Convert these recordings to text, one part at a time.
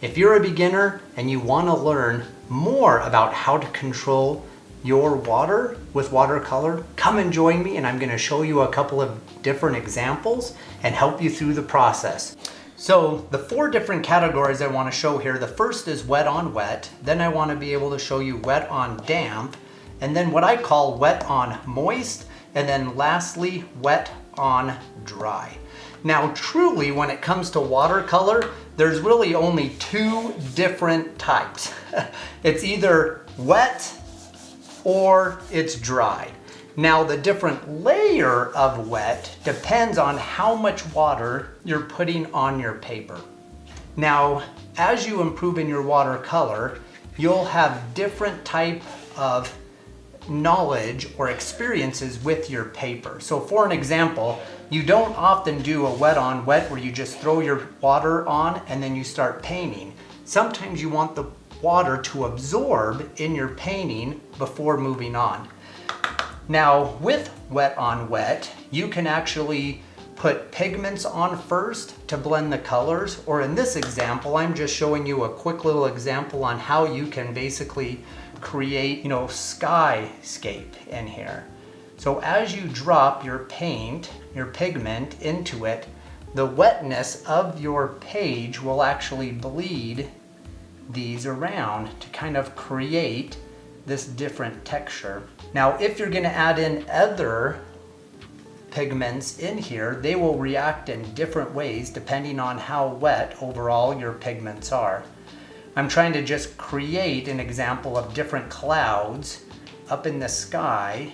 If you're a beginner and you want to learn more about how to control your water with watercolor, come and join me and I'm going to show you a couple of different examples and help you through the process. So the 4 different categories I want to show here, the first is wet on wet, then I want to be able to show you wet on damp, and then what I call wet on moist, and then lastly wet on dry. Now truly when it comes to watercolor, there's really only 2 different types. It's either wet or it's dry. Now the different layer of wet depends on how much water you're putting on your paper. Now as you improve in your watercolor, you'll have different type of knowledge or experiences with your paper. So for an example, you don't often do a wet on wet where you just throw your water on and then you start painting. Sometimes you want the water to absorb in your painting before moving on. Now with wet on wet, you can actually put pigments on first to blend the colors, or in this example, I'm just showing you a quick little example on how you can basically create, skyscape in here. So as you drop your paint, your pigment into it, the wetness of your page will actually bleed these around to kind of create this different texture. Now if you're going to add in other pigments in here, they will react in different ways depending on how wet overall your pigments are. I'm trying to just create an example of different clouds up in the sky.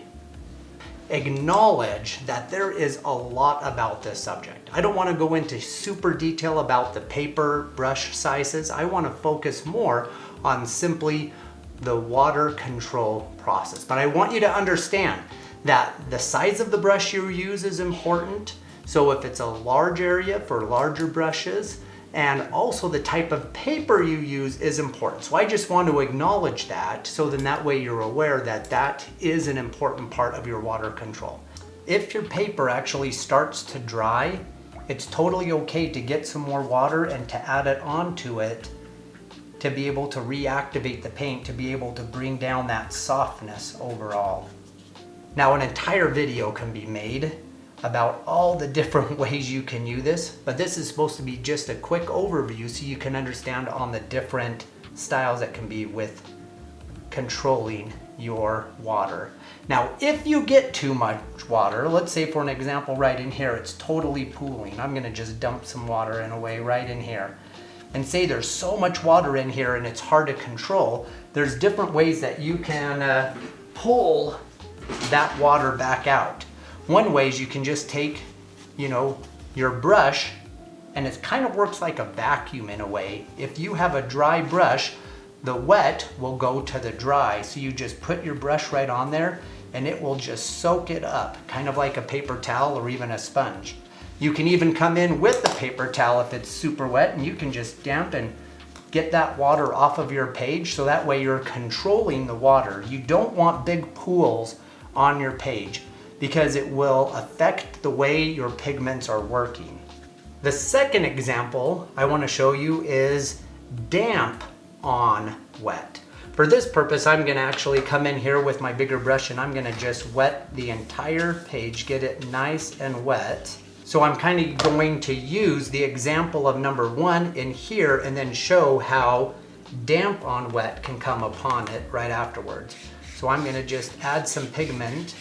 Acknowledge that there is a lot about this subject. I don't want to go into super detail about the paper brush sizes. I want to focus more on simply the water control process. But I want you to understand that the size of the brush you use is important. So if it's a large area for larger brushes, and also the type of paper you use is important. So I just want to acknowledge that, so then that way you're aware that that is an important part of your water control. If your paper actually starts to dry, it's totally okay to get some more water and to add it onto it to be able to reactivate the paint, to be able to bring down that softness overall. Now an entire video can be made about all the different ways you can use this, but this is supposed to be just a quick overview so you can understand on the different styles that can be with controlling your water. Now if you get too much water, let's say for an example right in here, it's totally pooling. I'm gonna just dump some water in a way right in here. And say there's so much water in here and it's hard to control, there's different ways that you can pull that water back out. One way is you can just take, your brush, and it kind of works like a vacuum in a way. If you have a dry brush, the wet will go to the dry. So you just put your brush right on there and it will just soak it up, kind of like a paper towel or even a sponge. You can even come in with the paper towel if it's super wet and you can just dampen, get that water off of your page so that way you're controlling the water. You don't want big pools on your page, because it will affect the way your pigments are working. The second example I want to show you is damp on wet. For this purpose, I'm going to actually come in here with my bigger brush and I'm going to just wet the entire page, get it nice and wet. So I'm kind of going to use the example of number 1 in here and then show how damp on wet can come upon it right afterwards. So I'm going to just add some pigment.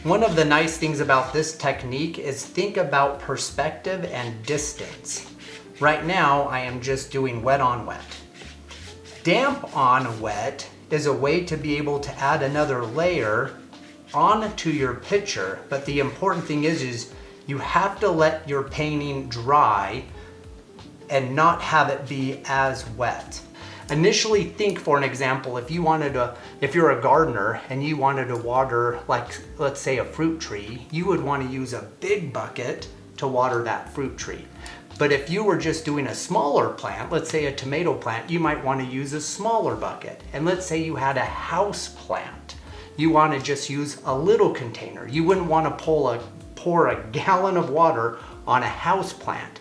One of the nice things about this technique is think about perspective and distance. Right now, I am just doing wet on wet. Damp on wet is a way to be able to add another layer onto your picture, but the important thing is you have to let your painting dry and not have it be as wet. Initially think, for an example, if you're a gardener and you wanted to water, like let's say a fruit tree, you would want to use a big bucket to water that fruit tree. But if you were just doing a smaller plant, let's say a tomato plant, you might want to use a smaller bucket. And let's say you had a house plant, you want to just use a little container. You wouldn't want to pour a gallon of water on a house plant.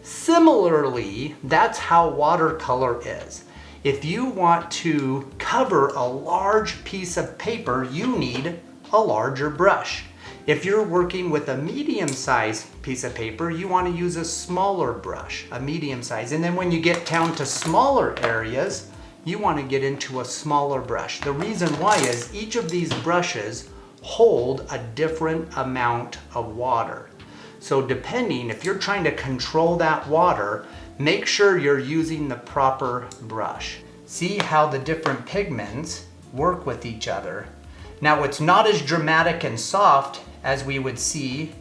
Similarly, that's how watercolor is. If you want to cover a large piece of paper, you need a larger brush. If you're working with a medium-sized piece of paper, you want to use a smaller brush, a medium size. And then when you get down to smaller areas, you want to get into a smaller brush. The reason why is each of these brushes hold a different amount of water. So depending, if you're trying to control that water, make sure you're using the proper brush. See how the different pigments work with each other. Now it's not as dramatic and soft as we would see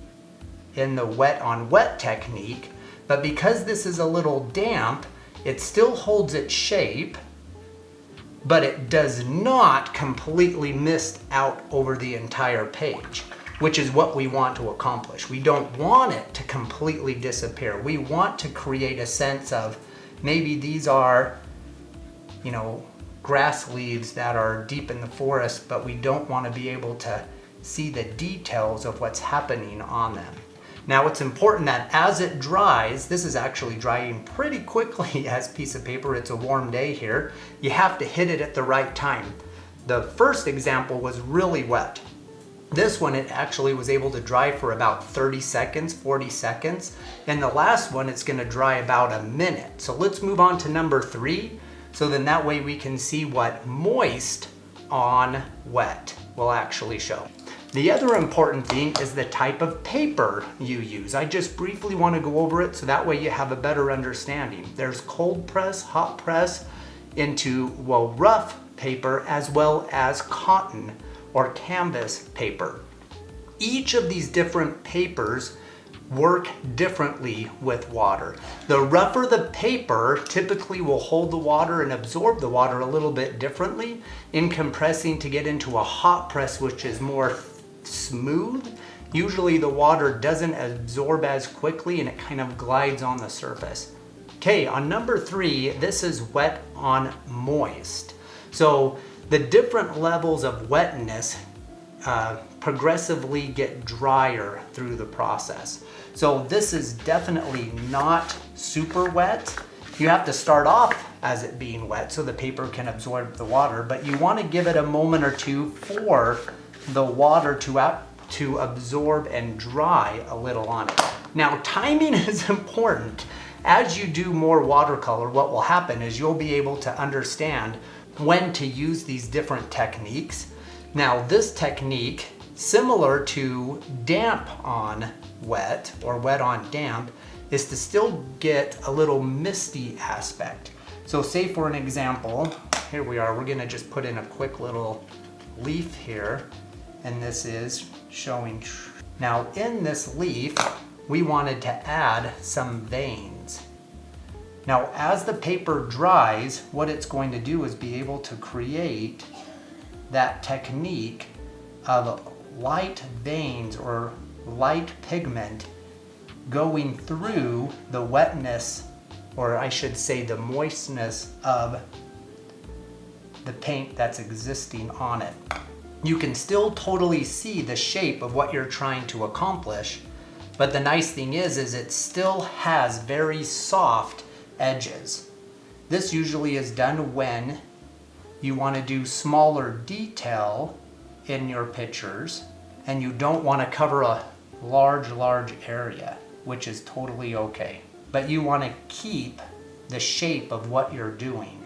in the wet on wet technique, but because this is a little damp, it still holds its shape, but it does not completely mist out over the entire page, which is what we want to accomplish. We don't want it to completely disappear. We want to create a sense of maybe these are, you know, grass leaves that are deep in the forest, but we don't want to be able to see the details of what's happening on them. Now it's important that as it dries, this is actually drying pretty quickly as a piece of paper, it's a warm day here, you have to hit it at the right time. The first example was really wet. This one, it actually was able to dry for about 30 seconds, 40 seconds. And the last one, it's gonna dry about a minute. So let's move on to number 3. So then that way we can see what moist on wet will actually show. The other important thing is the type of paper you use. I just briefly want to go over it so that way you have a better understanding. There's cold press, hot press, into, well, rough paper, as well as cotton or canvas paper. Each of these different papers work differently with water. The rougher the paper typically will hold the water and absorb the water a little bit differently in compressing to get into a hot press, which is more smooth. Usually the water doesn't absorb as quickly and it kind of glides on the surface. Okay, on number 3, this is wet on moist. So the different levels of wetness progressively get drier through the process. So this is definitely not super wet. You have to start off as it being wet so the paper can absorb the water, but you want to give it a moment or two for the water to absorb and dry a little on it. Now timing is important. As you do more watercolor, what will happen is you'll be able to understand when to use these different techniques. Now this technique, similar to damp on wet or wet on damp, is to still get a little misty aspect. So say for an example, here we are, we're gonna just put in a quick little leaf here, and this is showing. Now in this leaf, we wanted to add some veins. Now as the paper dries, what it's going to do is be able to create that technique of light veins or light pigment going through the wetness, or I should say the moistness of the paint that's existing on it. You can still totally see the shape of what you're trying to accomplish, but the nice thing is it still has very soft edges. This usually is done when you want to do smaller detail in your pictures and you don't want to cover a large area, which is totally okay. But you want to keep the shape of what you're doing,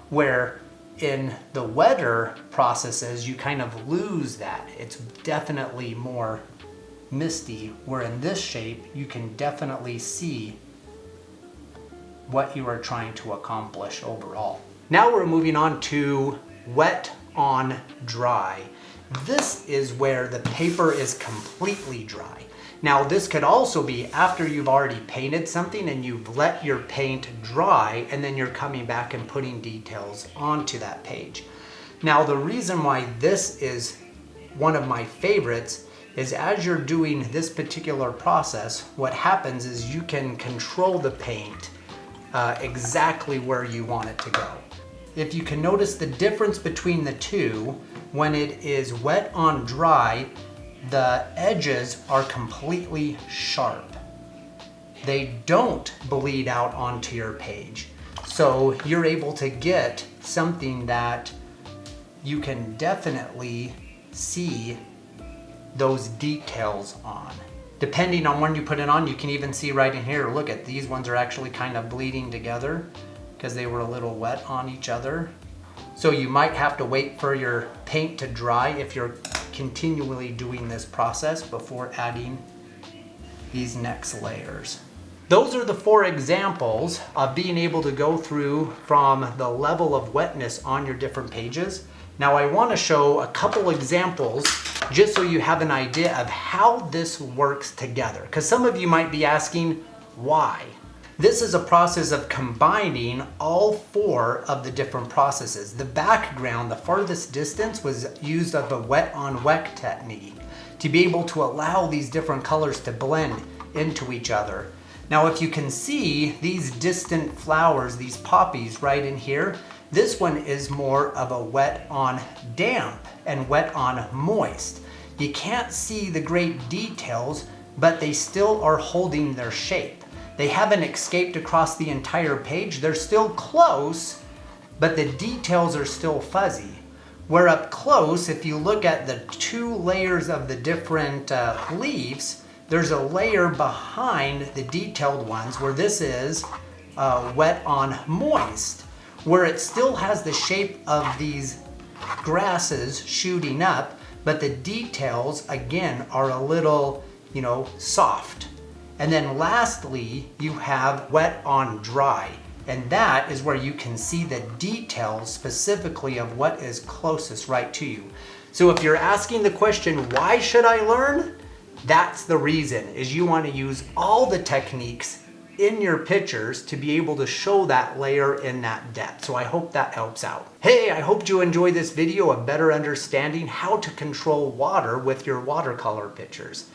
where in the wetter processes, you kind of lose that. It's definitely more misty, where in this shape, you can definitely see what you are trying to accomplish overall. Now we're moving on to wet on dry. This is where the paper is completely dry. Now this could also be after you've already painted something and you've let your paint dry and then you're coming back and putting details onto that page. Now the reason why this is one of my favorites is as you're doing this particular process, what happens is you can control the paint exactly where you want it to go. If you can notice the difference between the two, when it is wet on dry, the edges are completely sharp. they don't bleed out onto your page. So you're able to get something that you can definitely see those details on. Depending on when you put it on, you can even see right in here, look at these ones are actually kind of bleeding together because they were a little wet on each other. So you might have to wait for your paint to dry if you're continually doing this process before adding these next layers. Those are the 4 examples of being able to go through from the level of wetness on your different pages. Now I want to show a couple examples just so you have an idea of how this works together. Because some of you might be asking, why? This is a process of combining all 4 of the different processes. The background, the farthest distance, was used of a wet on wet technique to be able to allow these different colors to blend into each other. Now if you can see these distant flowers, these poppies right in here, this one is more of a wet on damp and wet on moist. You can't see the great details, but they still are holding their shape. They haven't escaped across the entire page. They're still close, but the details are still fuzzy. Where up close, if you look at the 2 layers of the different leaves, there's a layer behind the detailed ones where this is wet on moist, where it still has the shape of these grasses shooting up, but the details again are a little, soft. And then lastly, you have wet on dry, and that is where you can see the details specifically of what is closest right to you. So if you're asking the question, why should I learn? That's the reason, is you want to use all the techniques in your pictures to be able to show that layer in that depth. So I hope that helps out. Hey, I hope you enjoyed this video of better understanding how to control water with your watercolor pictures.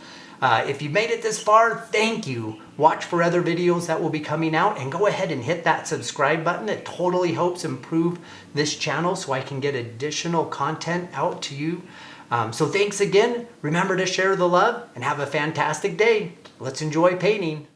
If you made it this far, thank you. Watch for other videos that will be coming out, and go ahead and hit that subscribe button. It totally helps improve this channel so I can get additional content out to you. So thanks again. Remember to share the love and have a fantastic day. Let's enjoy painting.